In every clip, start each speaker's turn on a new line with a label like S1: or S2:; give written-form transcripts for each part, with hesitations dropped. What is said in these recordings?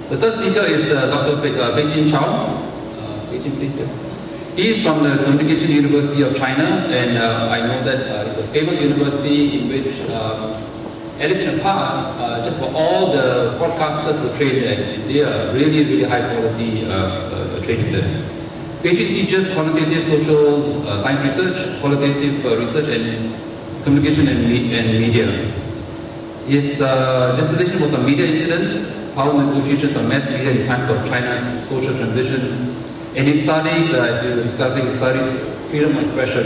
S1: The third speaker is Dr. Peixin Cao. Peixin, please. Yeah. He is from the Communication University of China, and I know that it's a famous university in which, at least in the past, just about all the broadcasters were trained there, and they are really, really high quality training there. Peixin teaches quantitative social science research, qualitative research, and communication and media. His dissertation was on media incidents, power negotiations on mass media in times of China's social transition. And his studies, as we were discussing, his studies freedom of expression.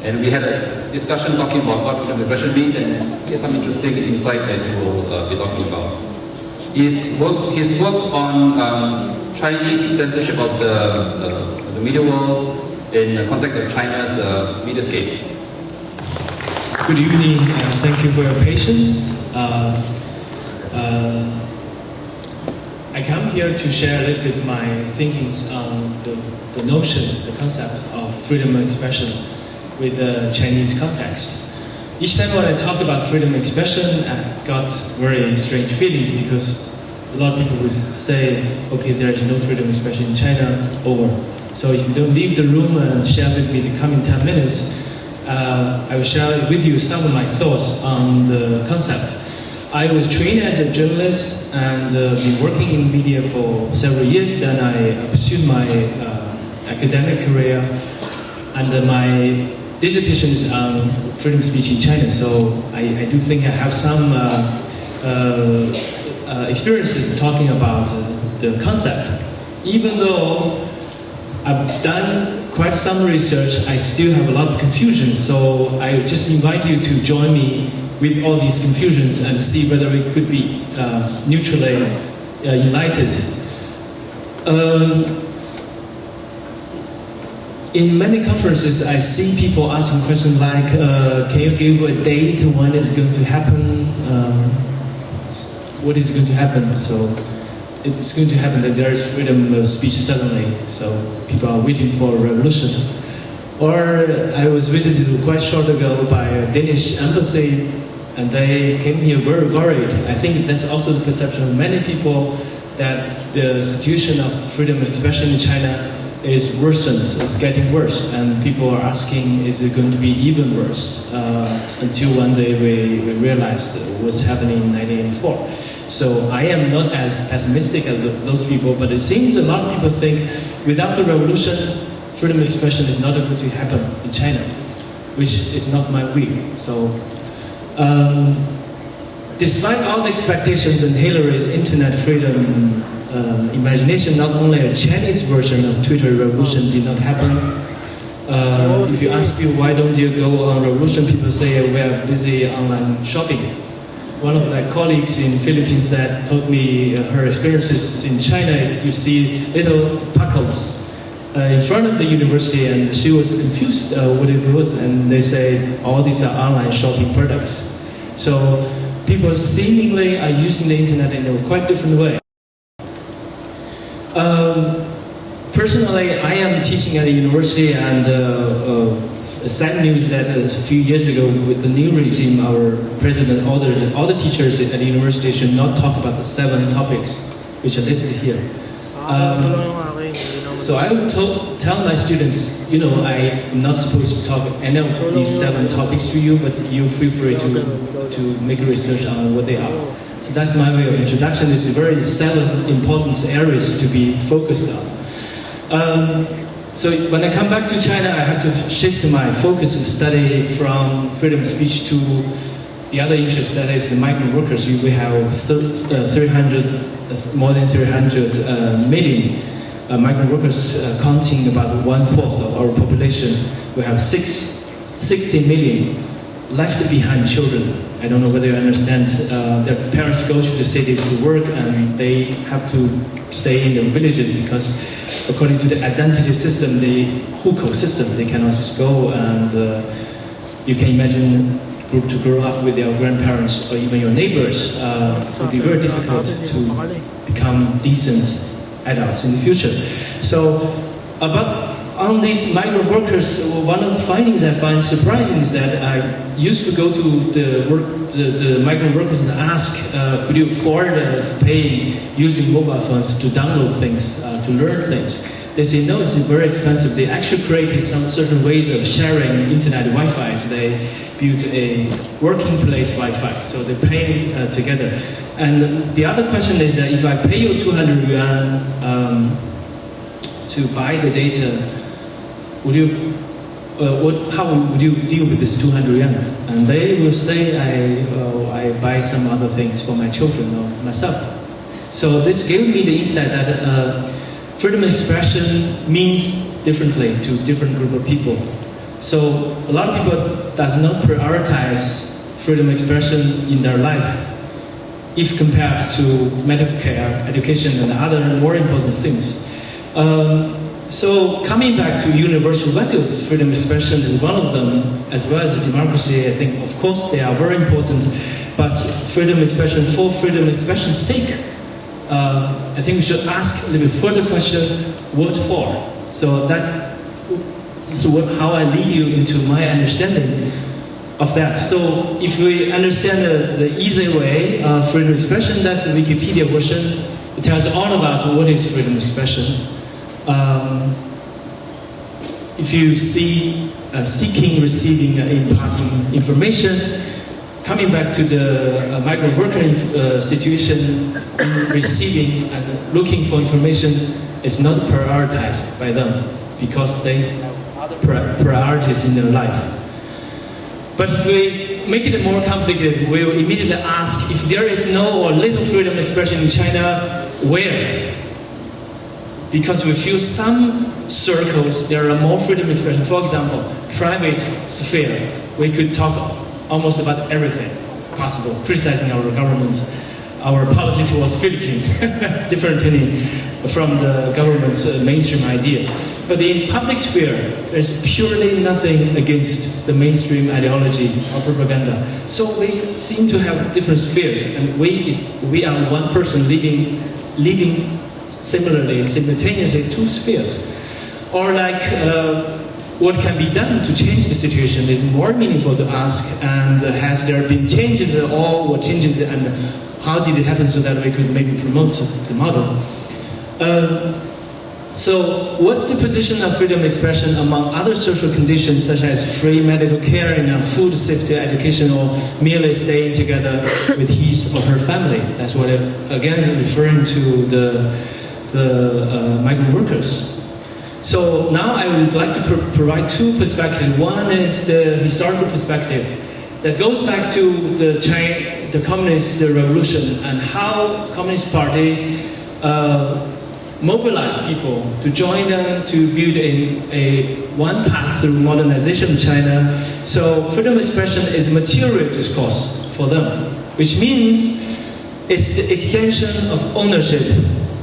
S1: And we had a discussion talking about what freedom of expression means, and here's some interesting insights that he will be talking about. His work on Chinese censorship of the media world in the context of China's mediascape.
S2: Good evening, and thank you for your patience. I come here to share a little bit my thinkings on the notion, the concept of freedom of expression with the Chinese context. Each time when I talk about freedom of expression, I got very strange feelings because a lot of people would say, okay, there is no freedom of expression in China, over. So if you don't leave the room and share with me the coming 10 minutes, I will share with you some of my thoughts on the concept. I was trained as a journalist and been working in media for several years. Then I pursued my academic career, and my dissertation is on freedom of speech in China. So I do think I have some experiences talking about the concept. Even though I've done quite some research, I still have a lot of confusion. So I just invite you to join me with all these confusions and see whether we could be neutrally united. In many conferences, I see people asking questions like, can you give a date when it's going to happen? What is going to happen? So it's going to happen that there is freedom of speech suddenly, so people are waiting for a revolution. Or I was visited quite short ago by a Danish embassy, and they came here very worried. I think that's also the perception of many people that the situation of freedom of expression in China is worsened, it's getting worse, and people are asking, is it going to be even worse? Until one day we realized what's happening in 1984. So I am not as pessimistic as those people, but it seems a lot of people think without the revolution, freedom of expression is not going to happen in China, which is not my view. So, despite all the expectations in Hillary's internet freedom imagination, not only a Chinese version of Twitter revolution did not happen. If you ask people why don't you go on revolution, people say we are busy online shopping. One of my colleagues in Philippines told me her experiences in China is you see little puckles in front of the university, and she was confused what it was, and they say all these are online shopping products. So people seemingly are using the internet in a quite different way. Personally, I am teaching at a university, and sad news that a few years ago with the new regime, our president ordered that all the teachers at the university should not talk about the 7 topics which are listed here. So I would tell my students, you know, I am not supposed to talk any of these 7 topics to you, but you feel free to make research on what they are. So that's my way of introduction. It's very 7 important areas to be focused on. So when I come back to China, I have to shift my focus of study from freedom of speech to the other interest, that is the migrant workers. We have more than 300 million migrant workers, counting about 1/4 of our population. We have 60 million left behind children. I don't know whether you understand. Their parents go to the cities to work, and they have to stay in the villages because, according to the identity system, the hukou system, they cannot just go. And you can imagine to grow up with your grandparents or even your neighbors. It would be very difficult to become decent adults in the future. So, about on these migrant workers, one of the findings I find surprising is that I used to go to the migrant workers and ask, could you afford paying using mobile phones to download things, to learn things? They say, no, it's very expensive. They actually created some certain ways of sharing internet Wi-Fi. So they built a working place Wi-Fi, so they pay together. And the other question is that if I pay you 200 yuan to buy the data, would you, how would you deal with this 200 yuan? And they will say, I buy some other things for my children or myself. So this gave me the insight that freedom of expression means differently to different group of people. So a lot of people does not prioritize freedom of expression in their life if compared to medical care, education, and other more important things. So coming back to universal values, freedom of expression is one of them, as well as democracy. I think, of course, they are very important, but freedom of expression for freedom of expression's sake, I think we should ask a little bit further question, what for? So that is how I lead you into my understanding of that. So if we understand the easy way of freedom of expression, that's the Wikipedia version. It tells all about what is freedom of expression. If you see seeking, receiving, imparting information, coming back to the migrant worker situation, receiving and looking for information is not prioritized by them because they have other priorities in their life. But if we make it more complicated, we will immediately ask if there is no or little freedom of expression in China, where? Because we feel some circles there are more freedom of expression. For example, private sphere, we could talk almost about everything possible, criticizing our government, our policy towards Philippines, different opinion from the government's mainstream idea. But in public sphere, there's purely nothing against the mainstream ideology or propaganda. So we seem to have different spheres, and we are one person living similarly, simultaneously, two spheres. Or like, what can be done to change the situation is more meaningful to ask, and has there been changes at all, what changes, and how did it happen so that we could maybe promote the model. So what's the position of freedom of expression among other social conditions such as free medical care and food safety, education, or merely staying together with his or her family? That's what again referring to the migrant workers. So now I would like to provide two perspectives. One is the historical perspective that goes back to the communist revolution and how the Communist Party mobilized people to join them to build a one path through modernization of China. So freedom of expression is a material discourse for them, which means it's the extension of ownership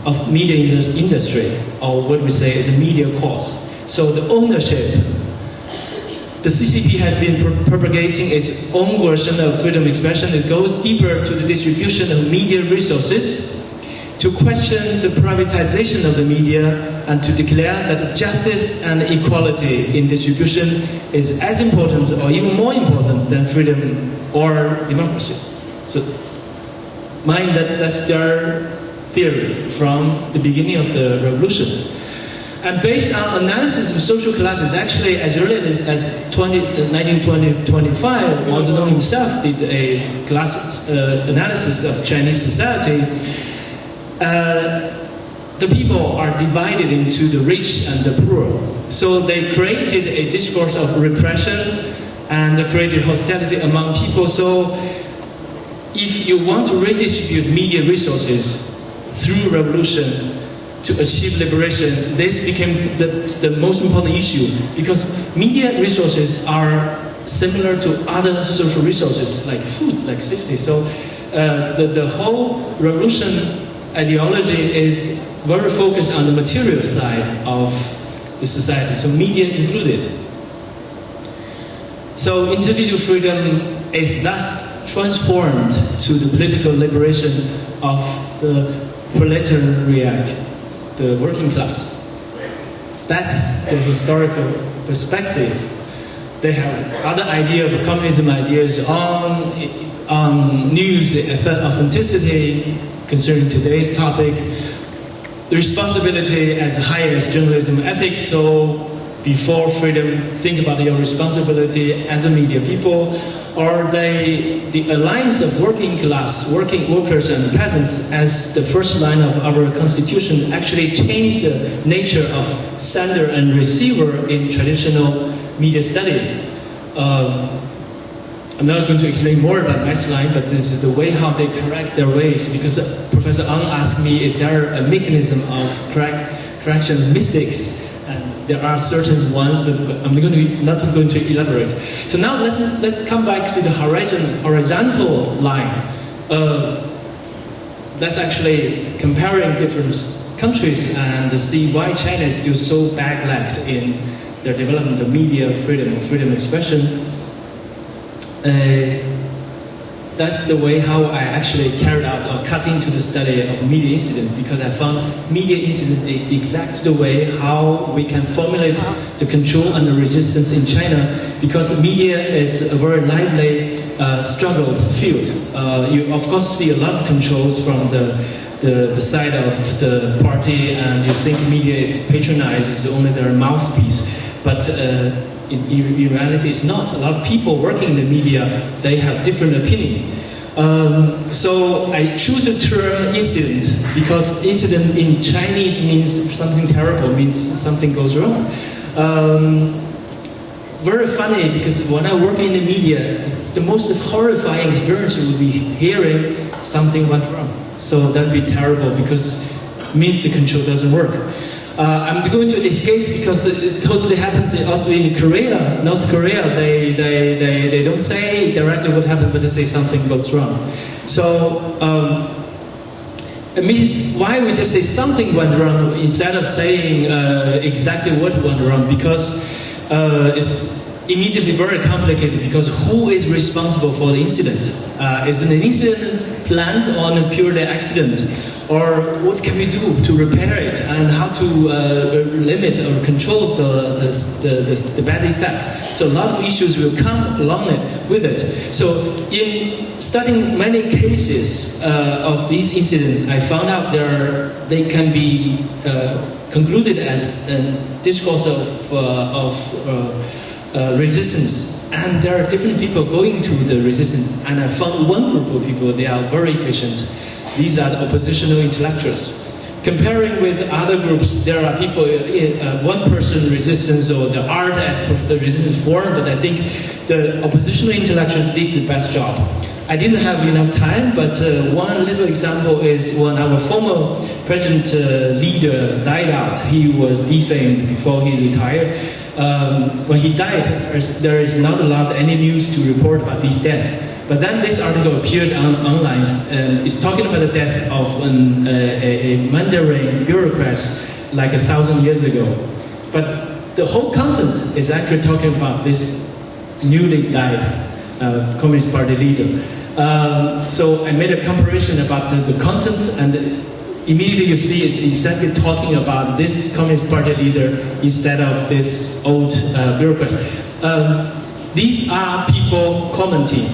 S2: of media industry, or what we say is a media cause. So the ownership, the CCP has been propagating its own version of freedom of expression that goes deeper to the distribution of media resources, to question the privatization of the media, and to declare that justice and equality in distribution is as important or even more important than freedom or democracy. So mind that that's their theory from the beginning of the revolution. And based on analysis of social classes, actually as early as 1925, Mao Zedong himself did a class analysis of Chinese society. The people are divided into the rich and the poor. So they created a discourse of repression and created hostility among people. So if you want to redistribute media resources through revolution to achieve liberation, this became the most important issue, because media resources are similar to other social resources like food, like safety. So the whole revolution ideology is very focused on the material side of the society, so media included. So individual freedom is thus transformed to the political liberation of the proletariat, the working class. That's the historical perspective. They have other idea of communism ideas on news, authenticity concerning today's topic, the responsibility as high as journalism ethics. So before freedom, think about your responsibility as a media people. Or the alliance of working class, working workers and peasants as the first line of our constitution actually changed the nature of sender and receiver in traditional media studies. I'm not going to explain more about my slide, but this is the way how they correct their ways, because Professor Ang asked me, is there a mechanism of correction of mistakes? And there are certain ones, but I'm not going to elaborate. So now let's come back to the horizontal line. Let's actually comparing different countries and see why China is still so backlogged in their development of media freedom or freedom of expression. That's the way how I actually carried out or cut into the study of media incidents, because I found media incidents exactly the way how we can formulate the control and the resistance in China, because media is a very lively struggle field. You of course see a lot of controls from the side of the party, and you think media is patronized, it's only their mouthpiece, but in reality it's not. A lot of people working in the media, they have different opinion. So I choose the term incident because incident in Chinese means something terrible, means something goes wrong. Very funny, because when I work in the media, the most horrifying experience will be hearing something went wrong. So that'd be terrible, because it means the control doesn't work. I'm going to escape because it totally happens in Korea, North Korea. They don't say directly what happened, but they say something goes wrong. So why we just say something went wrong instead of saying exactly what went wrong? Because it's immediately very complicated, because who is responsible for the incident? Is it an incident planned or a purely accident? Or what can we do to repair it, and how to limit or control the bad effect? So a lot of issues will come along with it. So in studying many cases of these incidents, I found out they can be concluded as a discourse of resistance, and there are different people going to the resistance. And I found one group of people, they are very efficient. These are the oppositional intellectuals. Comparing with other groups, there are people, one-person resistance or the art as the resistance form, but I think the oppositional intellectuals did the best job. I didn't have enough time, but one little example is when our former president leader died out. He was defamed before he retired. When he died, there is not a lot any news to report about his death. But then this article appeared online, and it's talking about the death of a Mandarin bureaucrat like 1,000 years ago. But the whole content is actually talking about this newly died Communist Party leader. So I made a comparison about the content, and immediately you see it's exactly talking about this Communist Party leader instead of this old bureaucrat. These are people commenting.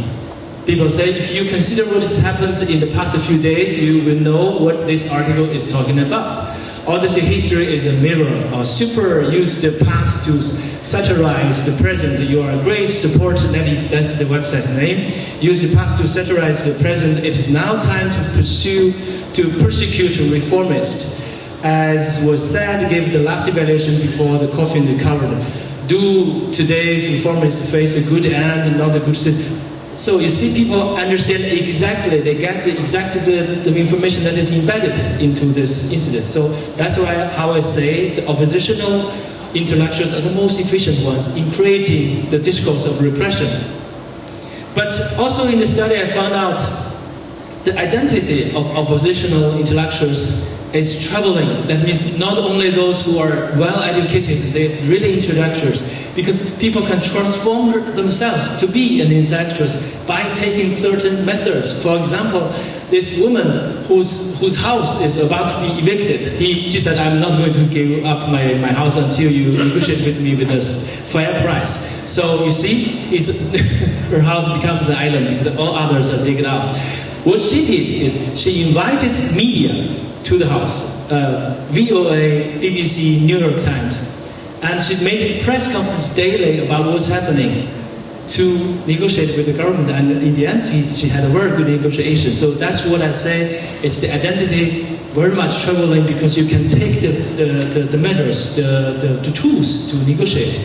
S2: People say, if you consider what has happened in the past few days, you will know what this article is talking about. Obviously, history is a mirror, or super use the past to satirize the present. You are a great supporter, that's the website name. Use the past to satirize the present. It is now time to persecute reformists. As was said, give the last evaluation before the coffin is covered. Do today's reformists face a good end, not a good system? So you see, people understand exactly, they get exactly the information that is embedded into this incident. So that's why how I say the oppositional intellectuals are the most efficient ones in creating the discourse of repression. But also in the study I found out the identity of oppositional intellectuals is traveling. That means not only those who are well educated, they're really intellectuals, because people can transform themselves to be an intellectuals by taking certain methods. For example, this woman whose house is about to be evicted, she said, I'm not going to give up my house until you negotiate with me with a fair price. So you see, her house becomes an island because all others are digged out. What she did is she invited media to the house, VOA, BBC, New York Times, and she made a press conference daily about what's happening to negotiate with the government, and in the end she had a very good negotiation. So that's what I say, it's the identity very much traveling, because you can take the measures, the tools to negotiate.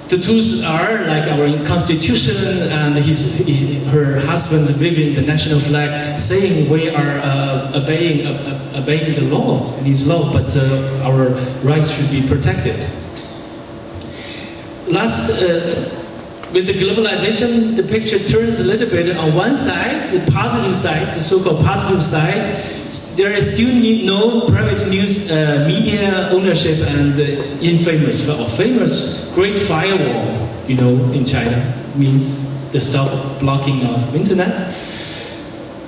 S2: The tools are like our constitution and her husband waving the national flag, saying we are obeying the law, and his law, but our rights should be protected. Last, with the globalization, the picture turns a little bit. On one side, the positive side, the so-called positive side, there is still no private news media ownership and infamous or famous Great Firewall, in China, means the stop blocking of internet,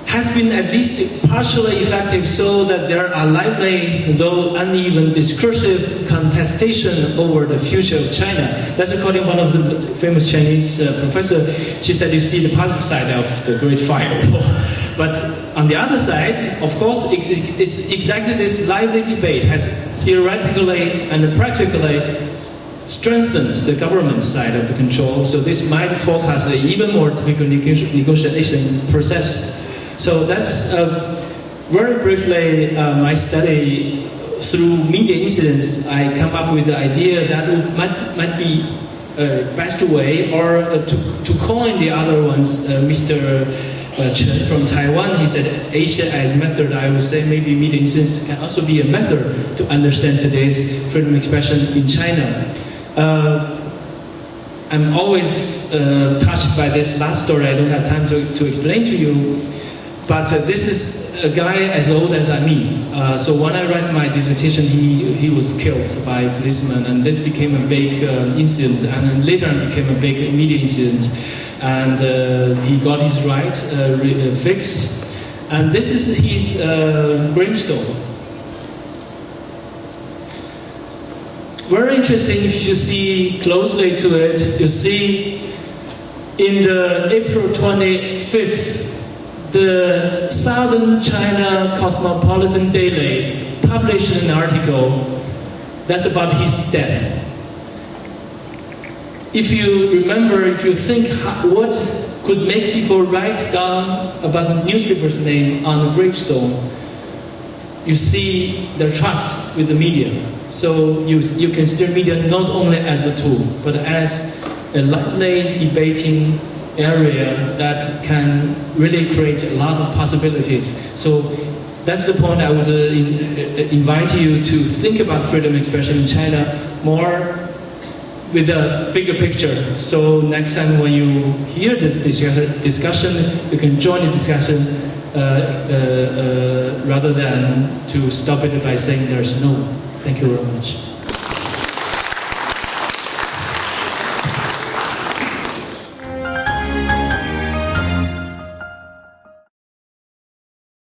S2: has been at least partially effective, so that there are lively, though uneven, discursive contestation over the future of China. That's according to one of the famous Chinese professor. She said, you see the positive side of the Great Firewall. But on the other side, of course, it's exactly this lively debate has theoretically and practically strengthened the government side of the control. So this might forecast an even more difficult negotiation process. So that's very briefly my study. Through media incidents, I come up with the idea that it might be best way, or to coin the other ones. Mr. Chen from Taiwan, he said Asia as method. I would say maybe media incidents can also be a method to understand today's freedom of expression in China. I'm always touched by this last story. I don't have time to explain to you. But this is a guy as old as me. So when I read my dissertation, he was killed by a policeman, and this became a big incident, and then later it became a big media incident. And he got his right fixed. And this is his gravestone. Very interesting. If you see closely to it, you see in the April 25th, the Southern China Cosmopolitan Daily published an article that's about his death. If you remember, if you think what could make people write down about the newspaper's name on the gravestone, you see their trust with the media. So you consider media not only as a tool, but as a lively debating area that can really create a lot of possibilities. So that's the point I would invite you to think about freedom of expression in China more with a bigger picture. So next time when you hear this discussion, you can join the discussion rather than to stop it by saying there's no. Thank you very much.